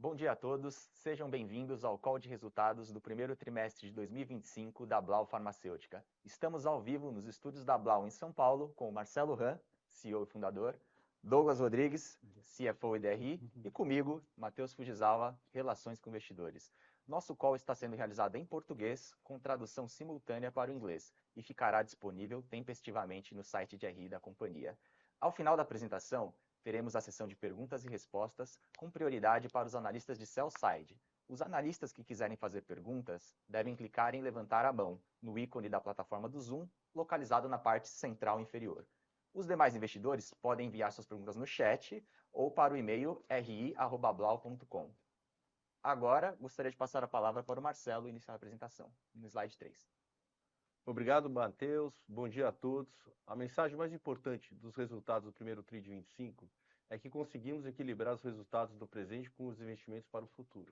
Bom dia a todos, sejam bem-vindos ao call de resultados do primeiro trimestre de 2025 da Blau Farmacêutica. Estamos ao vivo nos estúdios da Blau em São Paulo com o Marcelo Hahn, CEO e fundador, Douglas Rodrigues, CFO e DRI, e comigo, Matheus Fujisawa, Relações com Investidores. Nosso call está sendo realizado em português, com tradução simultânea para o inglês, e ficará disponível tempestivamente no site de RI da companhia. Ao final da apresentação, teremos a sessão de perguntas e respostas, com prioridade para os analistas de sell-side. Os analistas que quiserem fazer perguntas devem clicar em levantar a mão, no ícone da plataforma do Zoom, localizado na parte central inferior. Os demais investidores podem enviar suas perguntas no chat ou para o e-mail ri@blau.com. Agora, gostaria de passar a palavra para o Marcelo iniciar a apresentação, no slide 3. Obrigado, Matheus. Bom dia a todos. A mensagem mais importante dos resultados do primeiro TRI de 25 é que conseguimos equilibrar os resultados do presente com os investimentos para o futuro.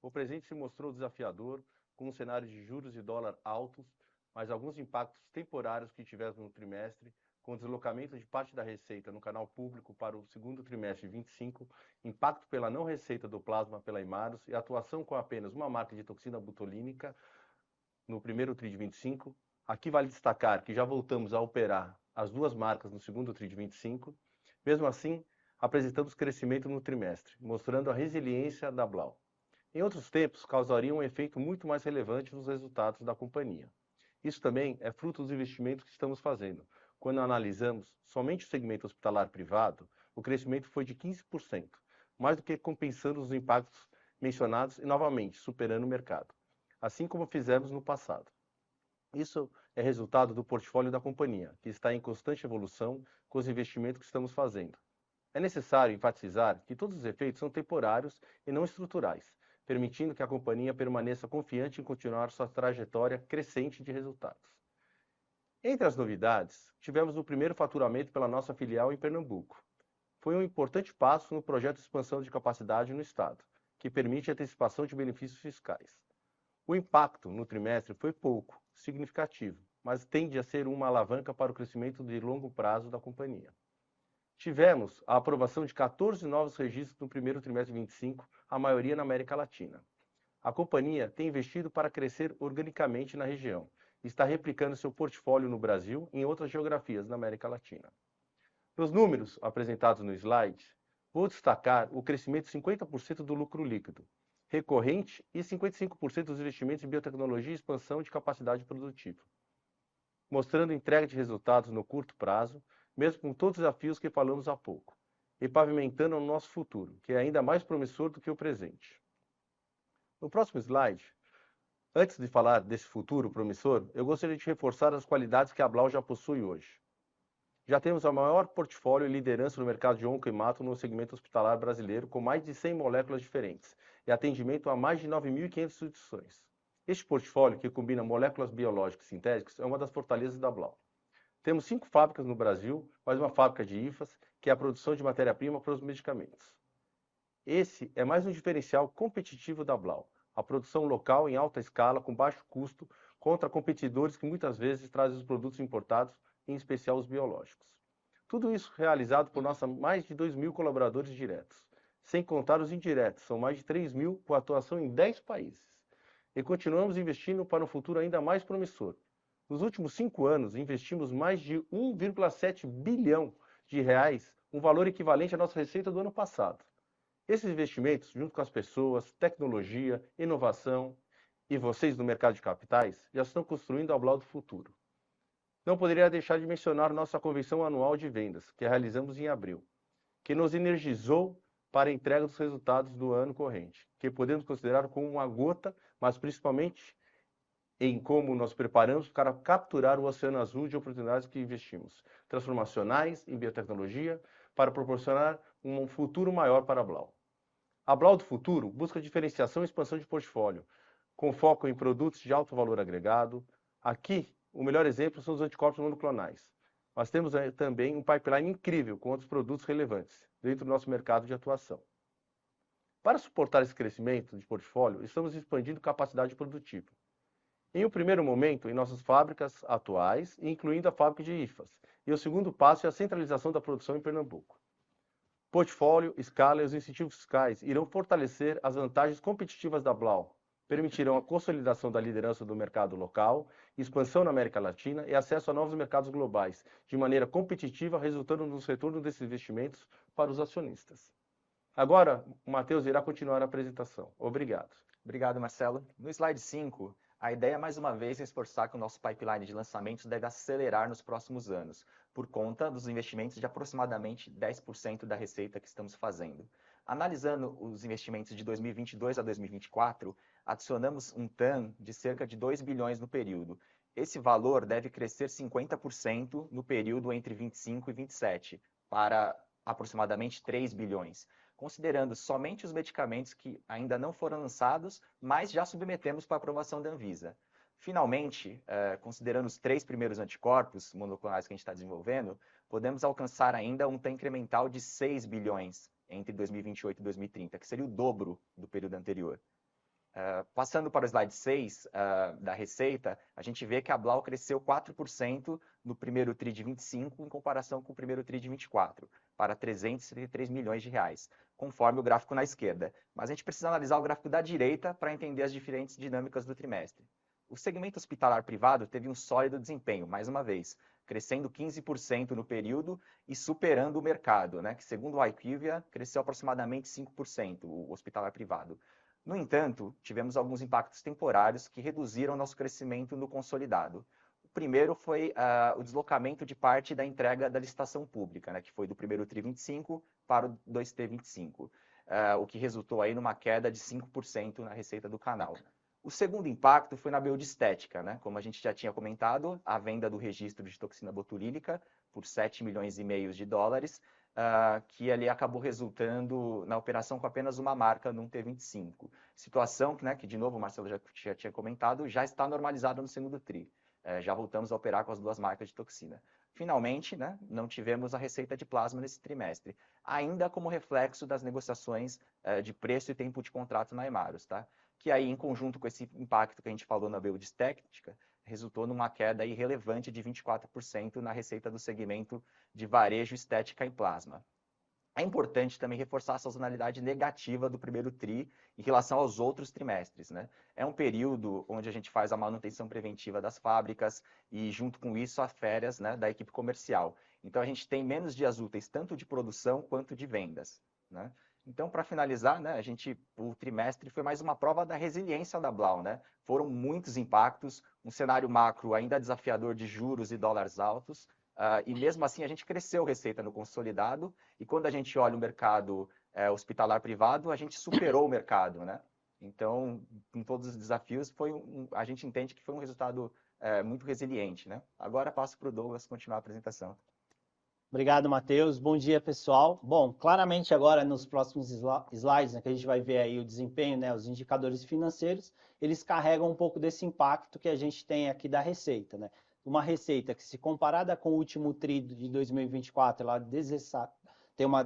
O presente se mostrou desafiador, com um cenário de juros e dólar altos, mas alguns impactos temporários que tivemos no trimestre, com o deslocamento de parte da receita no canal público para o segundo trimestre de 25, impacto pela não receita do plasma pela Imarus e atuação com apenas uma marca de toxina botulínica no primeiro TRI de 25. Aqui vale destacar que já voltamos a operar as duas marcas no segundo TRI de 25. Mesmo assim, apresentamos crescimento no trimestre, mostrando a resiliência da Blau. Em outros tempos, causaria um efeito muito mais relevante nos resultados da companhia. Isso também é fruto dos investimentos que estamos fazendo. Quando analisamos somente o segmento hospitalar privado, o crescimento foi de 15%, mais do que compensando os impactos mencionados e, novamente, superando o mercado, assim como fizemos no passado. Isso é resultado do portfólio da companhia, que está em constante evolução com os investimentos que estamos fazendo. É necessário enfatizar que todos os efeitos são temporários e não estruturais, permitindo que a companhia permaneça confiante em continuar sua trajetória crescente de resultados. Entre as novidades, tivemos o primeiro faturamento pela nossa filial em Pernambuco. Foi um importante passo no projeto de expansão de capacidade no estado, que permite a antecipação de benefícios fiscais. O impacto no trimestre foi pouco significativo, mas tende a ser uma alavanca para o crescimento de longo prazo da companhia. Tivemos a aprovação de 14 novos registros no primeiro trimestre de 25, a maioria na América Latina. A companhia tem investido para crescer organicamente na região e está replicando seu portfólio no Brasil e em outras geografias da América Latina. Nos números apresentados no slide, vou destacar o crescimento de 50% do lucro líquido recorrente e 55% dos investimentos em biotecnologia e expansão de capacidade produtiva, mostrando entrega de resultados no curto prazo, mesmo com todos os desafios que falamos há pouco, e pavimentando o nosso futuro, que é ainda mais promissor do que o presente. No próximo slide, antes de falar desse futuro promissor, eu gostaria de reforçar as qualidades que a Blau já possui hoje. Já temos o maior portfólio e liderança no mercado de oncoemato no segmento hospitalar brasileiro, com mais de 100 moléculas diferentes e atendimento a mais de 9.500 instituições. Este portfólio, que combina moléculas biológicas e sintéticas, é uma das fortalezas da Blau. Temos 5 fábricas no Brasil, mais uma fábrica de IFAS, que é a produção de matéria-prima para os medicamentos. Esse é mais um diferencial competitivo da Blau, a produção local em alta escala, com baixo custo, contra competidores que muitas vezes trazem os produtos importados, em especial os biológicos. Tudo isso realizado por mais de 2.000 colaboradores diretos, sem contar os indiretos, são mais de 3.000 com atuação em 10 países. E continuamos investindo para um futuro ainda mais promissor. Nos últimos 5 anos, investimos mais de 1,7 bilhão de reais, um valor equivalente à nossa receita do ano passado. Esses investimentos, junto com as pessoas, tecnologia, inovação e vocês no mercado de capitais, já estão construindo a Blau do futuro. Não poderia deixar de mencionar nossa convenção anual de vendas, que realizamos em abril, que nos energizou para a entrega dos resultados do ano corrente, que podemos considerar como uma gota, mas principalmente em como nós preparamos para capturar o oceano azul de oportunidades que investimos, transformacionais em biotecnologia, para proporcionar um futuro maior para a Blau. A Blau do futuro busca diferenciação e expansão de portfólio, com foco em produtos de alto valor agregado. Aqui, o melhor exemplo são os anticorpos monoclonais. Mas temos também um pipeline incrível com outros produtos relevantes dentro do nosso mercado de atuação. Para suportar esse crescimento de portfólio, estamos expandindo capacidade produtiva. Em um primeiro momento, em nossas fábricas atuais, incluindo a fábrica de IFAS, e o segundo passo é a centralização da produção em Pernambuco. Portfólio, escala e os incentivos fiscais irão fortalecer as vantagens competitivas da Blau, permitirão a consolidação da liderança do mercado local, expansão na América Latina e acesso a novos mercados globais, de maneira competitiva, resultando no retorno desses investimentos para os acionistas. Agora, o Matheus irá continuar a apresentação. Obrigado. Obrigado, Marcelo. No slide 5, a ideia é mais uma vez reforçar que o nosso pipeline de lançamentos deve acelerar nos próximos anos, por conta dos investimentos de aproximadamente 10% da receita que estamos fazendo. Analisando os investimentos de 2022 a 2024, adicionamos um TAM de cerca de 2 bilhões no período. Esse valor deve crescer 50% no período entre 25 e 27, para aproximadamente 3 bilhões, considerando somente os medicamentos que ainda não foram lançados, mas já submetemos para aprovação da Anvisa. Finalmente, considerando os 3 primeiros anticorpos monoclonais que a gente está desenvolvendo, podemos alcançar ainda um TAM incremental de 6 bilhões entre 2028 e 2030, que seria o dobro do período anterior. Passando para o slide 6 da receita, a gente vê que a Blau cresceu 4% no primeiro TRI de 25 em comparação com o primeiro TRI de 24, para 373 milhões de reais, conforme o gráfico na esquerda. Mas a gente precisa analisar o gráfico da direita para entender as diferentes dinâmicas do trimestre. O segmento hospitalar privado teve um sólido desempenho, mais uma vez, crescendo 15% no período e superando o mercado, né, que segundo o IQVIA cresceu aproximadamente 5%, o hospitalar privado. No entanto, tivemos alguns impactos temporários que reduziram nosso crescimento no consolidado. O primeiro foi o deslocamento de parte da entrega da licitação pública, né, que foi do primeiro TRI 25 para o 2T 25, o que resultou aí numa queda de 5% na receita do canal. O segundo impacto foi na bioestética, né? Como a gente já tinha comentado, a venda do registro de toxina botulínica por 7 milhões e meio de dólares, que ali acabou resultando na operação com apenas uma marca num T25. Situação que, né, que de novo, o Marcelo já tinha comentado, já está normalizada no segundo TRI. Já voltamos a operar com as 2 marcas de toxina. Finalmente, né, não tivemos a receita de plasma nesse trimestre, ainda como reflexo das negociações de preço e tempo de contrato na Hemarus, tá? Que aí, em conjunto com esse impacto que a gente falou na bioestética, resultou numa queda aí relevante de 24% na receita do segmento de varejo, estética e plasma. É importante também reforçar a sazonalidade negativa do primeiro TRI em relação aos outros trimestres, né? É um período onde a gente faz a manutenção preventiva das fábricas e, junto com isso, as férias, né, da equipe comercial. Então, a gente tem menos dias úteis, tanto de produção quanto de vendas, né? Então, para finalizar, né, o trimestre foi mais uma prova da resiliência da Blau, né? Foram muitos impactos, um cenário macro ainda desafiador de juros e dólares altos, e mesmo assim a gente cresceu receita no consolidado, e quando a gente olha o mercado hospitalar privado, a gente superou o mercado, né? Então, com todos os desafios, a gente entende que foi um resultado muito resiliente, né? Agora passo para o Douglas continuar a apresentação. Obrigado, Matheus. Bom dia, pessoal. Bom, claramente agora nos próximos slides, né, que a gente vai ver aí o desempenho, né, os indicadores financeiros, eles carregam um pouco desse impacto que a gente tem aqui da receita, né? Uma receita que, se comparada com o último TRI de 2024, ela tem uma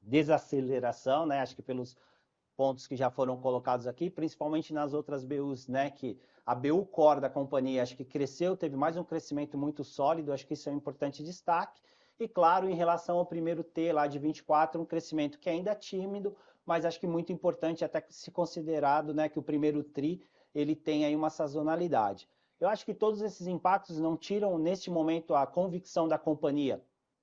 desaceleração, né? Acho que pelos pontos que já foram colocados aqui, principalmente nas outras BUs, né, que a BU Core da companhia acho que cresceu, teve mais um crescimento muito sólido, acho que isso é um importante destaque. E, claro, em relação ao primeiro T lá de 24, um crescimento que ainda é tímido, mas acho que muito importante até se considerado, né, que o primeiro TRI ele tem aí uma sazonalidade. Eu acho que todos esses impactos não tiram, neste momento, a convicção da companhia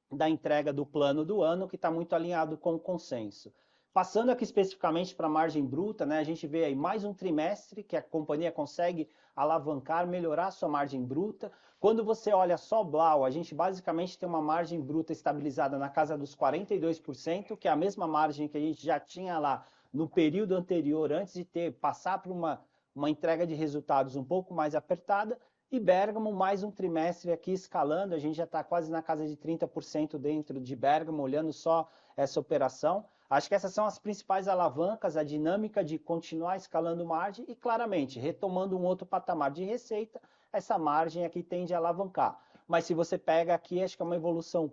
da entrega do plano do ano, que está muito alinhado com o consenso. Passando aqui especificamente para a margem bruta, né, a gente vê aí mais um trimestre que a companhia consegue alavancar, melhorar a sua margem bruta. Quando você olha só Blau, a gente basicamente tem uma margem bruta estabilizada na casa dos 42%, que é a mesma margem que a gente já tinha lá no período anterior, antes de passar por uma entrega de resultados um pouco mais apertada. E Bergamo, mais um trimestre aqui escalando, a gente já está quase na casa de 30% dentro de Bergamo, olhando só essa operação. Acho que essas são as principais alavancas, a dinâmica de continuar escalando margem e, claramente, retomando um outro patamar de receita, essa margem aqui tende a alavancar. Mas se você pega aqui, acho que é uma evolução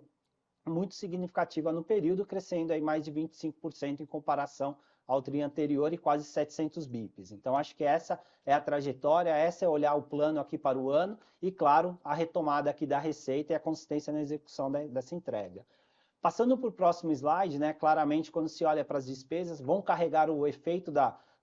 muito significativa no período, crescendo aí mais de 25% em comparação ao TRI anterior e quase 700 bips. Então, acho que essa é a trajetória, essa é olhar o plano aqui para o ano e, claro, a retomada aqui da receita e a consistência na execução dessa entrega. Passando para o próximo slide, né, claramente quando se olha para as despesas, vão carregar o efeito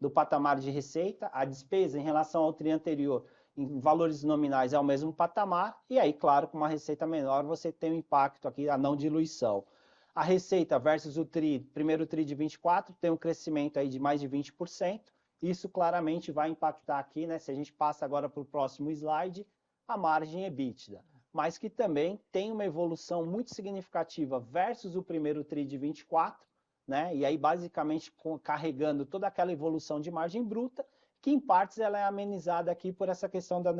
do patamar de receita, a despesa em relação ao tri anterior, em valores nominais é o mesmo patamar, e aí, claro, com uma receita menor, você tem um impacto aqui, a não diluição. A receita versus o primeiro tri de 24, tem um crescimento aí de mais de 20%, isso claramente vai impactar aqui, né, se a gente passa agora para o próximo slide, a margem EBITDA, mas que também tem uma evolução muito significativa versus o primeiro tri de 24, né? E aí basicamente carregando toda aquela evolução de margem bruta, que em partes ela é amenizada aqui por essa questão da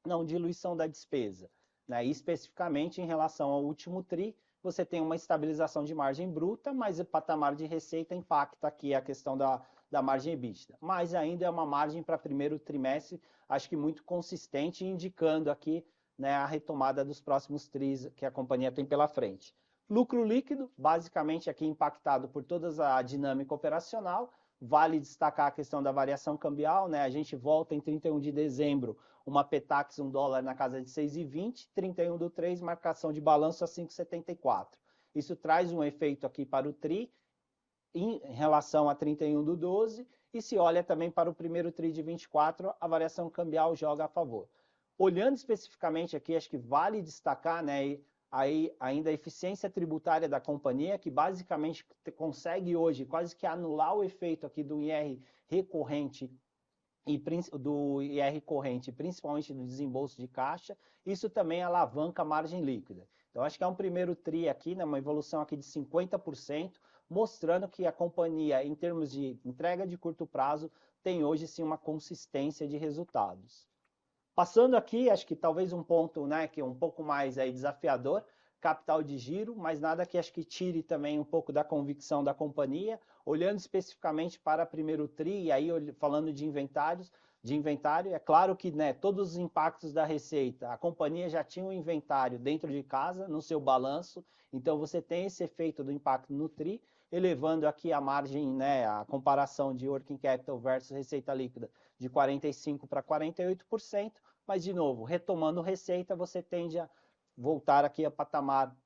não diluição da despesa, né? E especificamente em relação ao último tri, você tem uma estabilização de margem bruta, mas o patamar de receita impacta aqui a questão da margem EBITDA. Mas ainda é uma margem para primeiro trimestre, acho que muito consistente, indicando aqui, né, a retomada dos próximos tris que a companhia tem pela frente. Lucro líquido, basicamente aqui impactado por toda a dinâmica operacional. Vale destacar a questão da variação cambial, né? A gente volta em 31 de dezembro, uma Petax, $1 na casa de 6,20, 31/3, marcação de balanço a 5,74. Isso traz um efeito aqui para o TRI, em relação a 31/12, e se olha também para o primeiro TRI de 24, a variação cambial joga a favor. Olhando especificamente aqui, acho que vale destacar, né, aí ainda a eficiência tributária da companhia, que basicamente consegue hoje quase que anular o efeito aqui do IR recorrente e do IR corrente, principalmente do desembolso de caixa, isso também alavanca a margem líquida. Então, acho que é um primeiro TRI aqui, né, uma evolução aqui de 50%, mostrando que a companhia, em termos de entrega de curto prazo, tem hoje sim uma consistência de resultados. Passando aqui, acho que talvez um ponto, né, que é um pouco mais aí desafiador, capital de giro, mas nada que acho que tire também um pouco da convicção da companhia, olhando especificamente para primeiro tri, e aí falando de inventário, é claro que, né, todos os impactos da receita, a companhia já tinha um inventário dentro de casa, no seu balanço, então você tem esse efeito do impacto no tri, elevando aqui a margem, né, a comparação de working capital versus receita líquida de 45% para 48%, mas, de novo, retomando receita, você tende a voltar aqui a patamar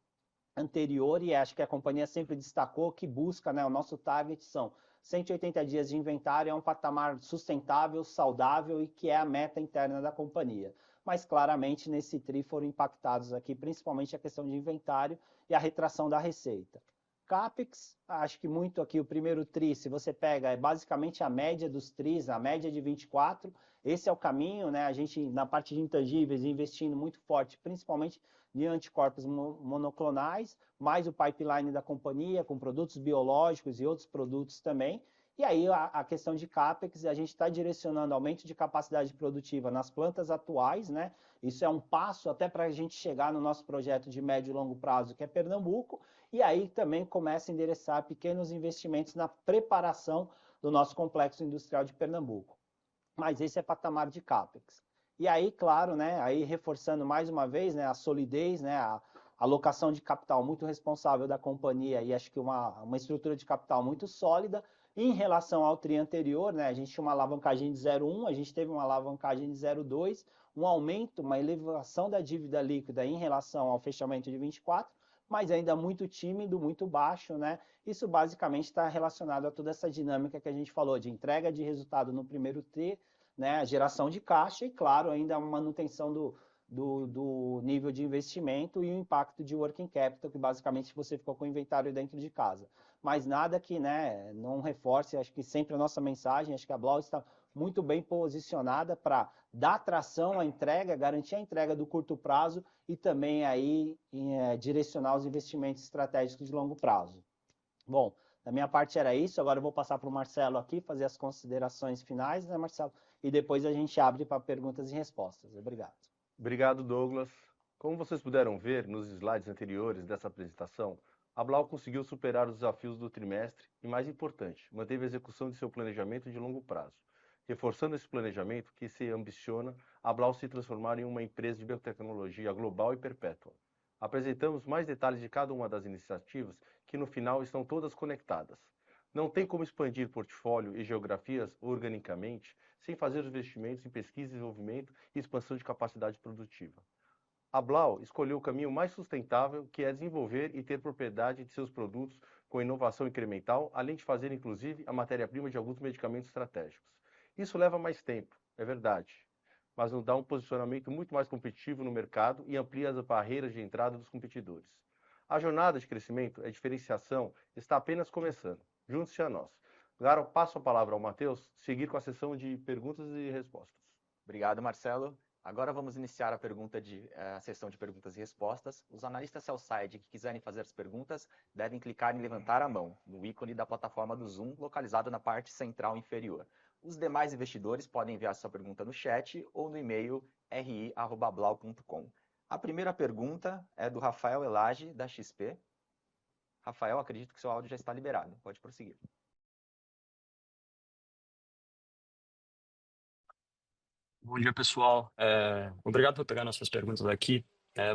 anterior, e acho que a companhia sempre destacou que busca, né, o nosso target são 180 dias de inventário, é um patamar sustentável, saudável e que é a meta interna da companhia. Mas claramente nesse TRI foram impactados aqui, principalmente a questão de inventário e a retração da receita. CAPEX, acho que muito aqui o primeiro TRI, se você pega, é basicamente a média dos TRIs, a média de 24, esse é o caminho, né? A gente, na parte de intangíveis, investindo muito forte, principalmente de anticorpos monoclonais, mais o pipeline da companhia, com produtos biológicos e outros produtos também. E aí a questão de CAPEX, a gente está direcionando aumento de capacidade produtiva nas plantas atuais, né? Isso é um passo até para a gente chegar no nosso projeto de médio e longo prazo, que é Pernambuco, e aí também começa a endereçar pequenos investimentos na preparação do nosso complexo industrial de Pernambuco. Mas esse é patamar de CAPEX. E aí, claro, né, aí reforçando mais uma vez, né, a solidez, né, a alocação de capital muito responsável da companhia e acho que uma estrutura de capital muito sólida. Em relação ao TRI anterior, né, a gente tinha uma alavancagem de 0,1, a gente teve uma alavancagem de 0,2, um aumento, uma elevação da dívida líquida em relação ao fechamento de 24, mas ainda muito tímido, muito baixo, né? Isso basicamente está relacionado a toda essa dinâmica que a gente falou, de entrega de resultado no primeiro TRI, né? Geração de caixa e, claro, ainda a manutenção do nível de investimento e o impacto de working capital, que basicamente você ficou com o inventário dentro de casa. Mas nada que, né, não reforce, acho que sempre a nossa mensagem, acho que a Blau está muito bem posicionada para dar tração à entrega, garantir a entrega do curto prazo e também aí direcionar os investimentos estratégicos de longo prazo. Bom, da minha parte era isso, agora eu vou passar para o Marcelo aqui, fazer as considerações finais, né, Marcelo? E depois a gente abre para perguntas e respostas. Obrigado. Obrigado, Douglas. Como vocês puderam ver nos slides anteriores dessa apresentação, a Blau conseguiu superar os desafios do trimestre e, mais importante, manteve a execução de seu planejamento de longo prazo, reforçando esse planejamento que se ambiciona a Blau se transformar em uma empresa de biotecnologia global e perpétua. Apresentamos mais detalhes de cada uma das iniciativas que no final estão todas conectadas. Não tem como expandir portfólio e geografias organicamente sem fazer os investimentos em pesquisa, desenvolvimento e expansão de capacidade produtiva. A Blau escolheu o caminho mais sustentável, que é desenvolver e ter propriedade de seus produtos com inovação incremental, além de fazer, inclusive, a matéria-prima de alguns medicamentos estratégicos. Isso leva mais tempo, é verdade, mas nos dá um posicionamento muito mais competitivo no mercado e amplia as barreiras de entrada dos competidores. A jornada de crescimento e diferenciação está apenas começando. Junte-se a nós. Agora, passo a palavra ao Matheus, seguir com a sessão de perguntas e respostas. Obrigado, Marcelo. Agora vamos iniciar a sessão de perguntas e respostas. Os analistas sell-side que quiserem fazer as perguntas devem clicar em levantar a mão, no ícone da plataforma do Zoom, localizado na parte central inferior. Os demais investidores podem enviar sua pergunta no chat ou no e-mail ri@blau.com. A primeira pergunta é do Rafael Elage, da XP. Rafael, acredito que seu áudio já está liberado. Pode prosseguir. Bom dia, pessoal. Obrigado por pegar nossas perguntas aqui.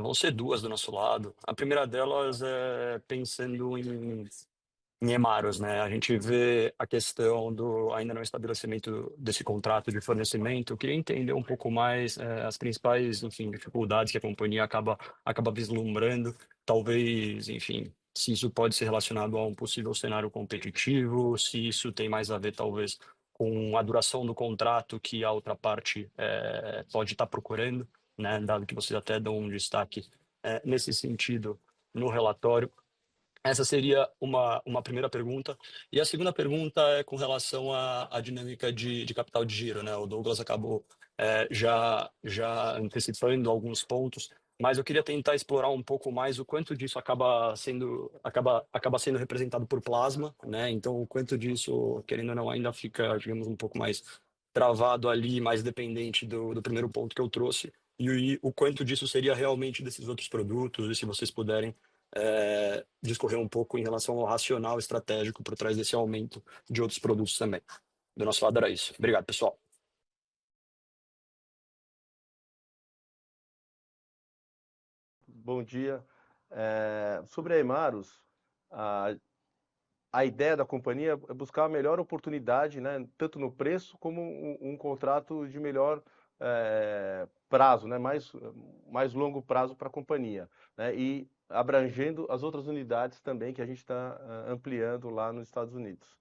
Vão ser duas do nosso lado. A primeira delas é pensando em Hemarus, né? A gente vê a questão do ainda não estabelecimento desse contrato de fornecimento. Eu queria entender um pouco mais as principais, enfim, dificuldades que a companhia acaba vislumbrando. Talvez, enfim, se isso pode ser relacionado a um possível cenário competitivo, se isso tem mais a ver, talvez, com a duração do contrato que a outra parte pode estar procurando, né? Dado que vocês até dão um destaque nesse sentido no relatório. Essa seria uma primeira pergunta. E a segunda pergunta é com relação à dinâmica de capital de giro, né? O Douglas acabou já antecipando alguns pontos, mas eu queria tentar explorar um pouco mais o quanto disso acaba sendo representado por plasma, né? Então, o quanto disso, querendo ou não, ainda fica, digamos, um pouco mais travado ali, mais dependente do primeiro ponto que eu trouxe, e o quanto disso seria realmente desses outros produtos, e se vocês puderem discorrer um pouco em relação ao racional estratégico por trás desse aumento de outros produtos também. Do nosso lado era isso. Obrigado, pessoal. Bom dia. Sobre a Hemarus, a ideia da companhia é buscar a melhor oportunidade, né, tanto no preço como um contrato de melhor prazo, né, mais longo prazo para a companhia, né, e abrangendo as outras unidades também que a gente está ampliando lá nos Estados Unidos.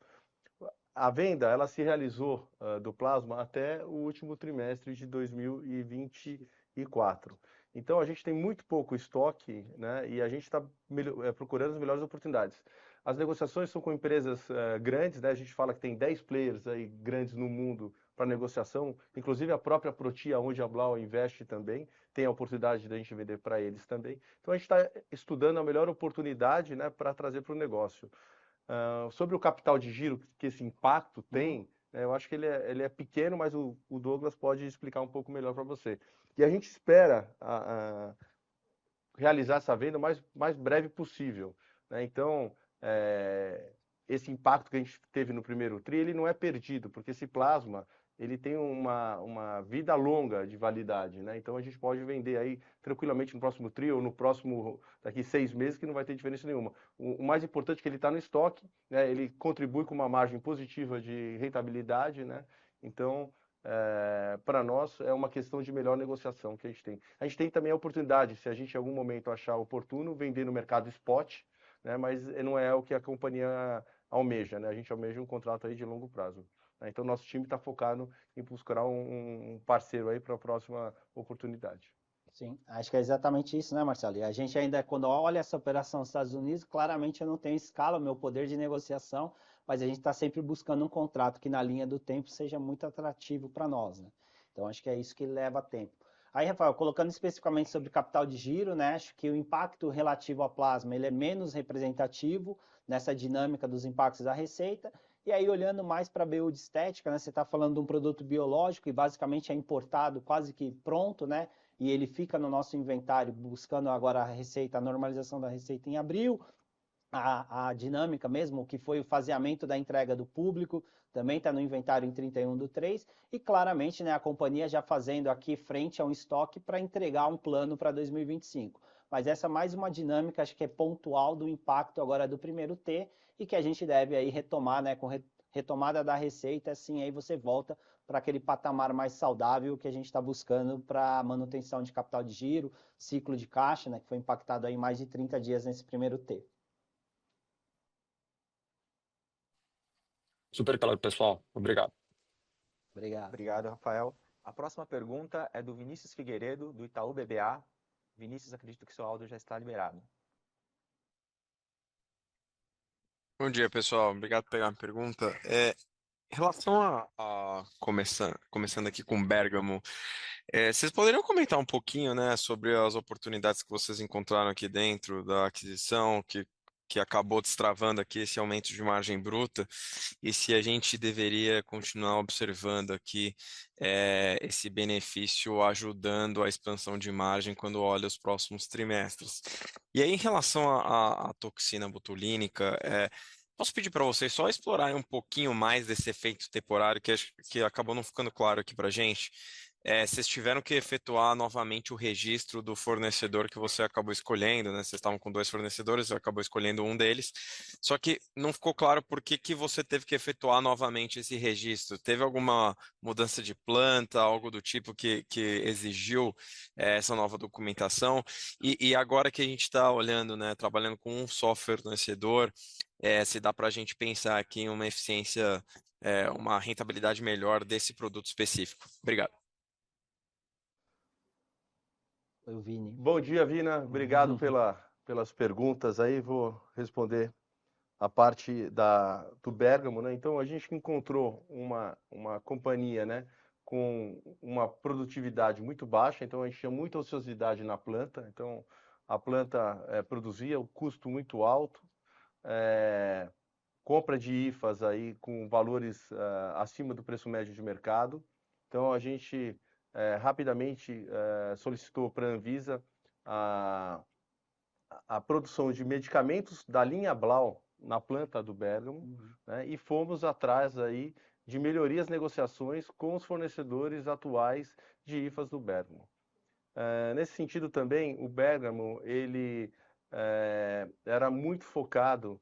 A venda ela se realizou do plasma até o último trimestre de 2024. Então a gente tem muito pouco estoque, né, e a gente está procurando as melhores oportunidades. As negociações são com empresas grandes, né, a gente fala que tem 10 players aí grandes no mundo para negociação, inclusive a própria Protia, onde a Blau investe também, tem a oportunidade de a gente vender para eles também. Então a gente está estudando a melhor oportunidade, né, para trazer para o negócio. Sobre o capital de giro que esse impacto tem, eu acho que ele é pequeno, mas o Douglas pode explicar um pouco melhor para você. E a gente espera realizar essa venda o mais breve possível, né? Então, esse impacto que a gente teve no primeiro TRI, ele não é perdido, porque esse plasma ele tem uma vida longa de validade, né? Então a gente pode vender aí tranquilamente no próximo TRI ou no próximo, daqui 6 meses, que não vai ter diferença nenhuma. O mais importante é que ele está no estoque, né? Ele contribui com uma margem positiva de rentabilidade, né? Então, para nós é uma questão de melhor negociação que a gente tem. A gente tem também a oportunidade, se a gente em algum momento achar oportuno, vender no mercado spot, né? Mas não é o que a companhia almeja, né? A gente almeja um contrato aí de longo prazo. Então, nosso time está focado em buscar um parceiro aí para a próxima oportunidade. Sim, acho que é exatamente isso, né, Marcelo? E a gente ainda, quando olha essa operação nos Estados Unidos, claramente eu não tenho escala, meu poder de negociação, mas a gente está sempre buscando um contrato que na linha do tempo seja muito atrativo para nós, né? Então, acho que é isso que leva tempo. Aí, Rafael, colocando especificamente sobre capital de giro, né, acho que o impacto relativo à plasma ele é menos representativo nessa dinâmica dos impactos da receita. E aí, olhando mais para a BU de estética, né, você está falando de um produto biológico e basicamente é importado quase que pronto, né? E ele fica no nosso inventário buscando agora a receita, a normalização da receita em abril, a dinâmica mesmo, que foi o faseamento da entrega do público, também está no inventário em 31/3, e claramente, né, a companhia já fazendo aqui frente a um estoque para entregar um plano para 2025. Mas essa é mais uma dinâmica, acho que é pontual do impacto agora do primeiro T, e que a gente deve aí retomar, né, com retomada da receita, assim, aí você volta para aquele patamar mais saudável que a gente está buscando para manutenção de capital de giro, ciclo de caixa, né, que foi impactado aí mais de 30 dias nesse primeiro T. Super claro, pessoal. Obrigado. Obrigado. Obrigado, Rafael. A próxima pergunta é do Vinícius Figueiredo, do Itaú BBA. Vinícius, acredito que seu áudio já está liberado. Bom dia, pessoal. Obrigado por pegar a pergunta. Em relação começando aqui com Bergamo, vocês poderiam comentar um pouquinho, né, sobre as oportunidades que vocês encontraram aqui dentro da aquisição, que acabou destravando aqui esse aumento de margem bruta, e se a gente deveria continuar observando aqui esse benefício ajudando a expansão de margem quando olha os próximos trimestres. E aí, em relação à toxina botulínica, posso pedir para vocês só explorarem um pouquinho mais desse efeito temporário que acabou não ficando claro aqui para a gente? Vocês tiveram que efetuar novamente o registro do fornecedor que você acabou escolhendo, né? Vocês estavam com 2 fornecedores, você acabou escolhendo um deles. Só que não ficou claro por que você teve que efetuar novamente esse registro. Teve alguma mudança de planta, algo do tipo que exigiu essa nova documentação? E agora que a gente está olhando, né, trabalhando com um só fornecedor, se dá para a gente pensar aqui em uma eficiência, uma rentabilidade melhor desse produto específico. Obrigado. Foi o Vini. Bom dia, Vina. Obrigado pelas perguntas aí. Vou responder a parte do Bergamo, né? Então, a gente encontrou uma companhia, né, com uma produtividade muito baixa, então a gente tinha muita ociosidade na planta, então a planta produzia o custo muito alto, compra de IFAs aí com valores acima do preço médio de mercado. Então, a gente rapidamente solicitou para a Anvisa a produção de medicamentos da linha Blau na planta do Bergamo, né, e fomos atrás aí de melhorias negociações com os fornecedores atuais de IFAs do Bergamo. Nesse sentido também, o Bergamo ele era muito focado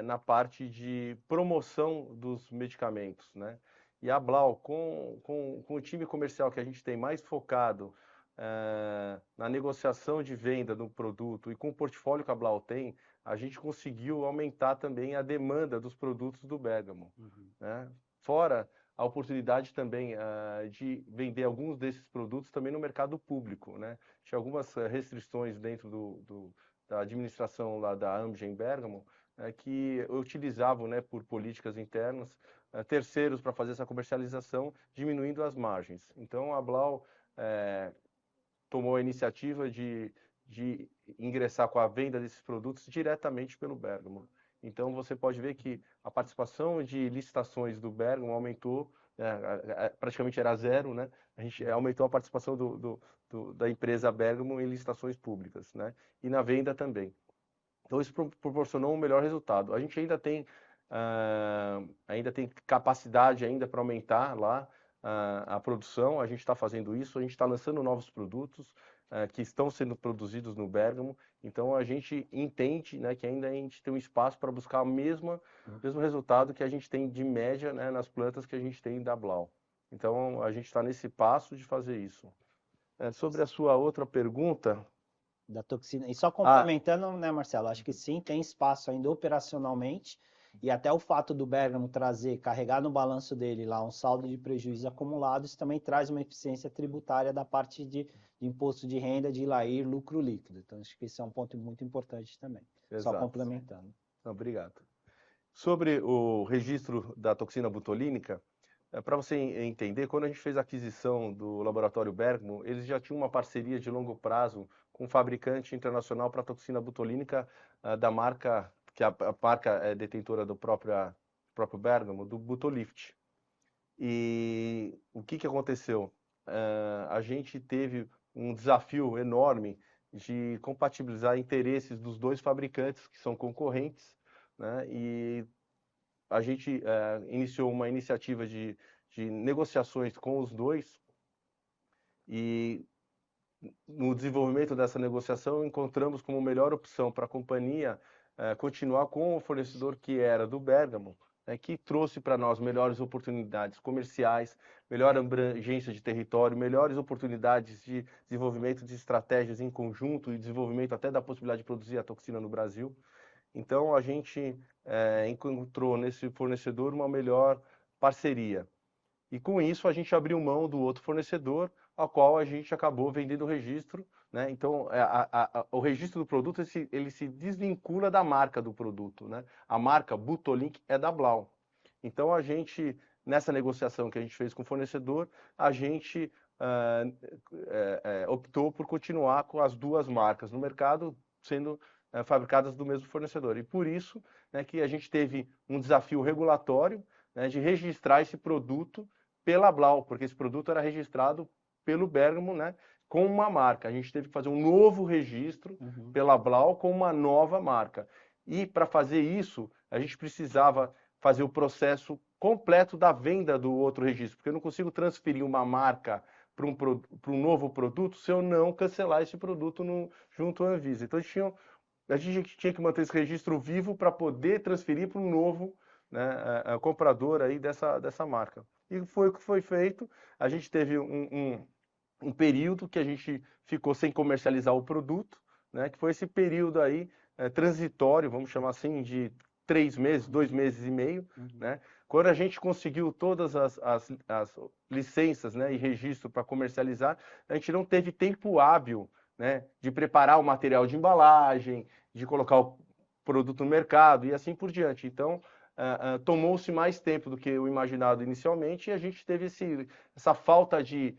na parte de promoção dos medicamentos, né? E a Blau, com o time comercial que a gente tem mais focado na negociação de venda do produto e com o portfólio que a Blau tem, a gente conseguiu aumentar também a demanda dos produtos do Bergamo, né? Fora a oportunidade também de vender alguns desses produtos também no mercado público, né? Tinha algumas restrições dentro da administração lá da Amgen Bergamo, que utilizavam, né, por políticas internas, terceiros para fazer essa comercialização, diminuindo as margens. Então, a Blau tomou a iniciativa de ingressar com a venda desses produtos diretamente pelo Bergamo. Então, você pode ver que a participação de licitações do Bergamo aumentou, praticamente era zero, né? A gente aumentou a participação da empresa Bergamo em licitações públicas, né? E na venda também. Então, isso proporcionou um melhor resultado. A gente ainda tem capacidade ainda para aumentar lá a produção, a gente está fazendo isso, a gente está lançando novos produtos que estão sendo produzidos no Bergamo, então a gente entende, né, que ainda a gente tem um espaço para buscar o mesmo resultado que a gente tem de média, né, nas plantas que a gente tem da Blau. Então a gente está nesse passo de fazer isso. Sobre a sua outra pergunta... Da toxina. E só complementando, né, Marcelo, acho que sim, tem espaço ainda operacionalmente, e até o fato do Bergamo carregar no balanço dele lá um saldo de prejuízo acumulado, isso também traz uma eficiência tributária da parte de imposto de renda, de ILAIR, lucro líquido. Então, acho que esse é um ponto muito importante também. Exato. Só complementando. Obrigado. Sobre o registro da toxina botulínica, para você entender, quando a gente fez a aquisição do laboratório Bergamo, eles já tinham uma parceria de longo prazo com um fabricante internacional para toxina botulínica da marca, que a marca é detentora do próprio Bergamo, do Butolift. E o que aconteceu? A gente teve um desafio enorme de compatibilizar interesses dos 2 fabricantes, que são concorrentes, né? E a gente iniciou uma iniciativa de negociações com os 2, e no desenvolvimento dessa negociação encontramos como melhor opção para a companhia continuar com o fornecedor que era do Bergamo, né, que trouxe para nós melhores oportunidades comerciais, melhor abrangência de território, melhores oportunidades de desenvolvimento de estratégias em conjunto e desenvolvimento até da possibilidade de produzir a toxina no Brasil. Então, a gente encontrou nesse fornecedor uma melhor parceria. E com isso, a gente abriu mão do outro fornecedor, ao qual a gente acabou vendendo o registro, né? Então, o registro do produto ele se desvincula da marca do produto, né? A marca Butolink é da Blau. Então, a gente, nessa negociação que a gente fez com o fornecedor, a gente optou por continuar com as duas marcas no mercado, sendo fabricadas do mesmo fornecedor. E por isso, né, que a gente teve um desafio regulatório, né, de registrar esse produto pela Blau, porque esse produto era registrado pelo Bergamo, né, com uma marca. A gente teve que fazer um novo registro pela Blau com uma nova marca. E para fazer isso, a gente precisava fazer o processo completo da venda do outro registro, porque eu não consigo transferir uma marca para um novo produto se eu não cancelar esse produto junto à Anvisa. Então, a gente tinha que manter esse registro vivo para poder transferir para um novo, né, comprador aí dessa marca. E foi o que foi feito. A gente teve um período que a gente ficou sem comercializar o produto, né, que foi esse período aí transitório, vamos chamar assim, de 3 meses, 2 meses e meio, né? Quando a gente conseguiu todas as licenças, né, e registro para comercializar, a gente não teve tempo hábil, né, de preparar o material de embalagem, de colocar o produto no mercado e assim por diante. Então, tomou-se mais tempo do que o imaginado inicialmente e a gente teve essa falta de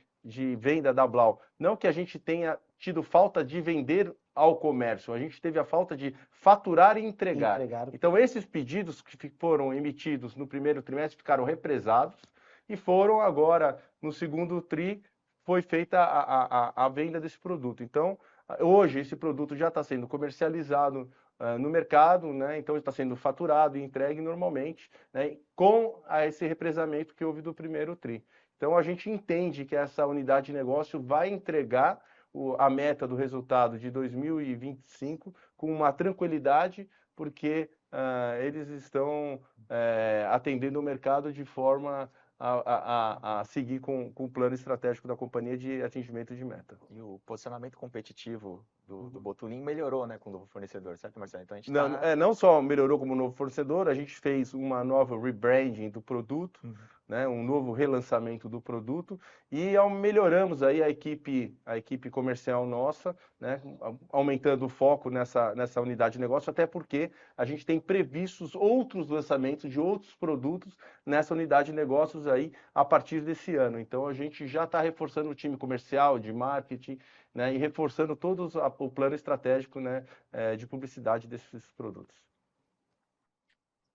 venda da Blau. Não que a gente tenha tido falta de vender ao comércio, a gente teve a falta de faturar e entregar. Então, esses pedidos que foram emitidos no primeiro trimestre ficaram represados e foram agora, no segundo tri, foi feita a venda desse produto. Então, hoje, esse produto já está sendo comercializado no mercado, né? Então está sendo faturado e entregue normalmente, né? Com esse represamento que houve do primeiro tri. Então a gente entende que essa unidade de negócio vai entregar a meta do resultado de 2025 com uma tranquilidade, porque eles estão atendendo o mercado de forma a seguir com o plano estratégico da companhia de atingimento de meta. E o posicionamento competitivo do Botulin melhorou, né, com o novo fornecedor, certo, Marcelo? Então a gente não só melhorou como novo fornecedor, a gente fez uma nova rebranding do produto, né, um novo relançamento do produto e melhoramos aí a equipe comercial nossa, né, aumentando o foco nessa unidade de negócio, até porque a gente tem previstos outros lançamentos de outros produtos nessa unidade de negócios aí a partir desse ano. Então a gente já está reforçando o time comercial, de marketing, né, e reforçando todo o plano estratégico, né, de publicidade desses produtos.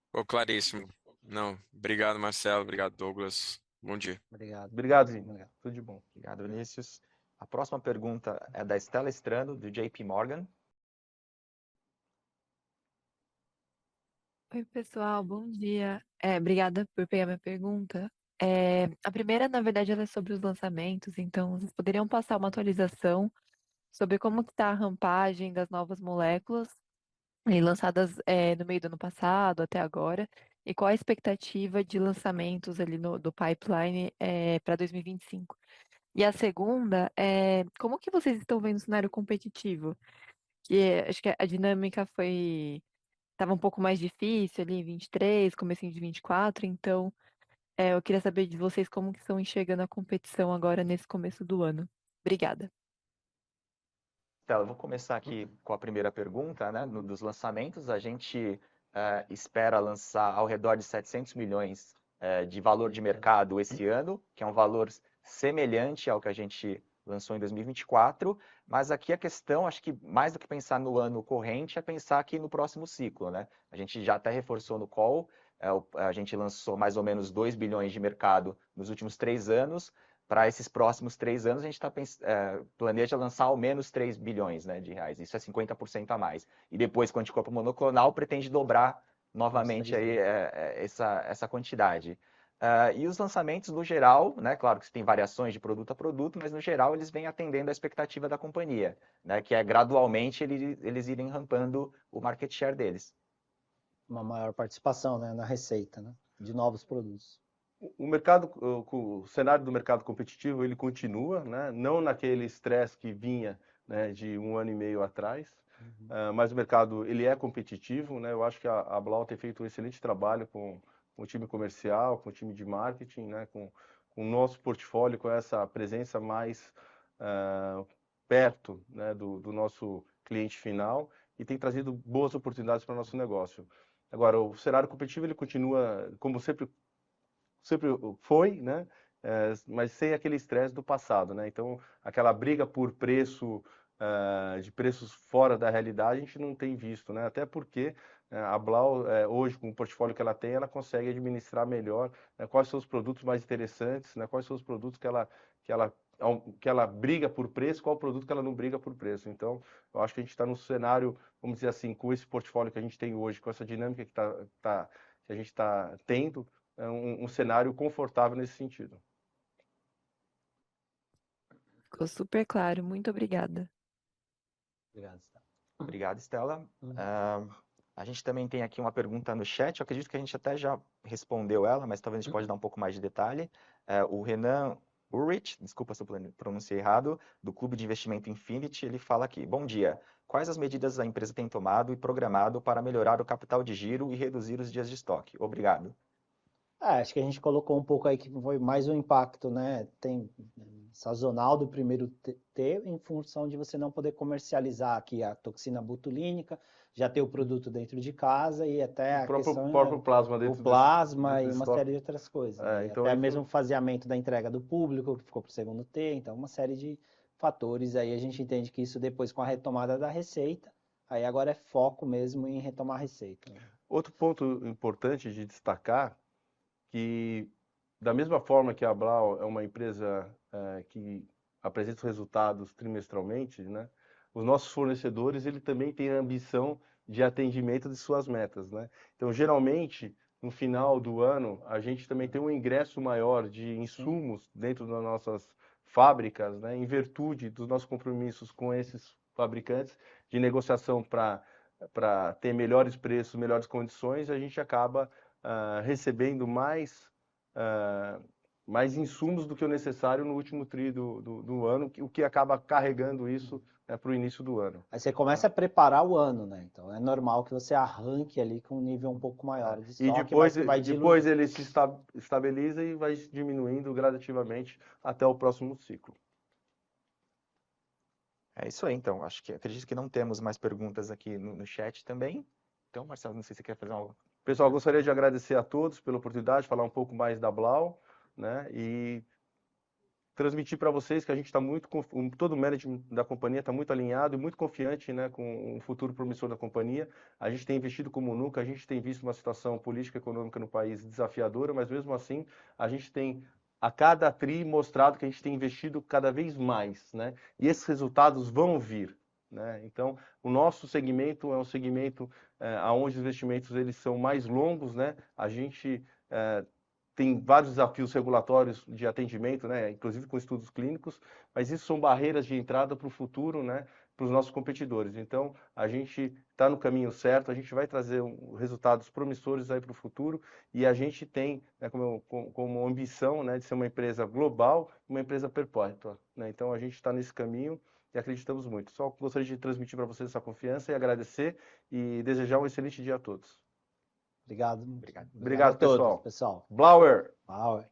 Ficou claríssimo. Não, obrigado, Marcelo. Obrigado, Douglas. Bom dia. Obrigado, Zinho. Tudo de bom. Obrigado, Vinícius. A próxima pergunta é da Estela Estrano, do JP Morgan. Oi, pessoal, bom dia. Obrigada por pegar minha pergunta. A primeira, na verdade, ela é sobre os lançamentos, então vocês poderiam passar uma atualização sobre como está a rampagem das novas moléculas lançadas no meio do ano passado até agora, e qual a expectativa de lançamentos ali do pipeline para 2025. E a segunda é como que vocês estão vendo o cenário competitivo? Acho que a dinâmica estava um pouco mais difícil ali em 23, comecinho de 24, então eu queria saber de vocês como que estão enxergando a competição agora nesse começo do ano. Obrigada. Então, eu vou começar aqui com a primeira pergunta, né, dos lançamentos. A gente espera lançar ao redor de 700 milhões de valor de mercado esse ano, que é um valor semelhante ao que a gente lançou em 2024, mas aqui a questão, acho que mais do que pensar no ano corrente, é pensar aqui no próximo ciclo, né? A gente já até reforçou no call, a gente lançou mais ou menos 2 bilhões de mercado nos últimos 3 anos. Para esses próximos 3 anos, a gente planeja lançar ao menos 3 bilhões, né, de reais. Isso é 50% a mais. E depois, com o anticorpo monoclonal, pretende dobrar novamente aí, essa quantidade. E os lançamentos, no geral, né, claro que tem variações de produto a produto, mas no geral eles vêm atendendo a expectativa da companhia, né, que é gradualmente eles irem rampando o market share deles. uma maior participação, né, na receita, né, de novos produtos. O cenário do mercado competitivo, ele continua, né? Não naquele estresse que vinha, né, de 1 ano e meio atrás, mas o mercado ele é competitivo, né? Eu acho que a Blau tem feito um excelente trabalho com o time comercial, com o time de marketing, né? Com o nosso portfólio, com essa presença mais perto, né, do nosso cliente final, e tem trazido boas oportunidades para o nosso negócio. Agora, o cenário competitivo ele continua, como sempre foi, né? Mas sem aquele estresse do passado, né? Então, aquela briga por preço, de preços fora da realidade, a gente não tem visto, né? Até porque a Blau, hoje, com o portfólio que ela tem, ela consegue administrar melhor, né, quais são os produtos mais interessantes, né? Quais são os produtos que ela briga por preço, qual produto que ela não briga por preço. Então, eu acho que a gente está num cenário, vamos dizer assim, com esse portfólio que a gente tem hoje, com essa dinâmica que a gente está tendo, um cenário confortável nesse sentido. Ficou super claro. Muito obrigada. Obrigado, Estela. Obrigado, Estela. A gente também tem aqui uma pergunta no chat, eu acredito que a gente até já respondeu ela, mas talvez a gente pode dar um pouco mais de detalhe. O Renan Ulrich, desculpa se eu pronunciei errado, do Clube de Investimento Infinity, ele fala aqui: bom dia, quais as medidas a empresa tem tomado e programado para melhorar o capital de giro e reduzir os dias de estoque? Obrigado. Acho que a gente colocou um pouco aí que foi mais um impacto, né? Tem sazonal do primeiro T, em função de você não poder comercializar aqui a toxina botulínica, já ter o produto dentro de casa e até a questão próprio plasma dentro o plasma dentro e uma estoque. série de outras coisas. Né? Então até isso... mesmo o faseamento da entrega do público, que ficou para o segundo T, então uma série de fatores aí a gente entende que isso depois com a retomada da receita, aí agora é foco mesmo em retomar a receita. Né? Outro ponto importante de destacar que, da mesma forma que a Blau é uma empresa que apresenta resultados trimestralmente, né, os nossos fornecedores ele também têm a ambição de atendimento de suas metas, né? Então, geralmente, no final do ano, a gente também tem um ingresso maior de insumos dentro das nossas fábricas, né, em virtude dos nossos compromissos com esses fabricantes de negociação para ter melhores preços, melhores condições, a gente acaba recebendo mais insumos do que o necessário no último tri do ano, o que acaba carregando isso para o início do ano. Aí você começa a preparar o ano, né? Então é normal que você arranque ali com um nível um pouco maior de estoque, e depois ele se estabiliza e vai diminuindo gradativamente até o próximo ciclo. É isso aí, então. Acredito que não temos mais perguntas aqui no chat também. Então, Marcelo, não sei se você quer fazer uma... Pessoal, gostaria de agradecer a todos pela oportunidade de falar um pouco mais da Blau, né? E transmitir para vocês que a gente está todo o management da companhia está muito alinhado e muito confiante, né, com o futuro promissor da companhia. A gente tem investido como nunca, a gente tem visto uma situação política e econômica no país desafiadora, mas mesmo assim a gente tem a cada tri mostrado que a gente tem investido cada vez mais, né? E esses resultados vão vir, né? Então, o nosso segmento é um segmento onde os investimentos eles são mais longos, né? A gente tem vários desafios regulatórios de atendimento, né? Inclusive com estudos clínicos, mas isso são barreiras de entrada para o futuro, né? Para os nossos competidores. Então, a gente está no caminho certo, a gente vai trazer resultados promissores aí para o futuro e a gente tem, né, como ambição, né, de ser uma empresa global, uma empresa perpétua, né? Então, a gente está nesse caminho e acreditamos muito. Só gostaria de transmitir para vocês essa confiança e agradecer e desejar um excelente dia a todos. Obrigado. Obrigado, a todos, pessoal. pessoal. Blauer. Blauer.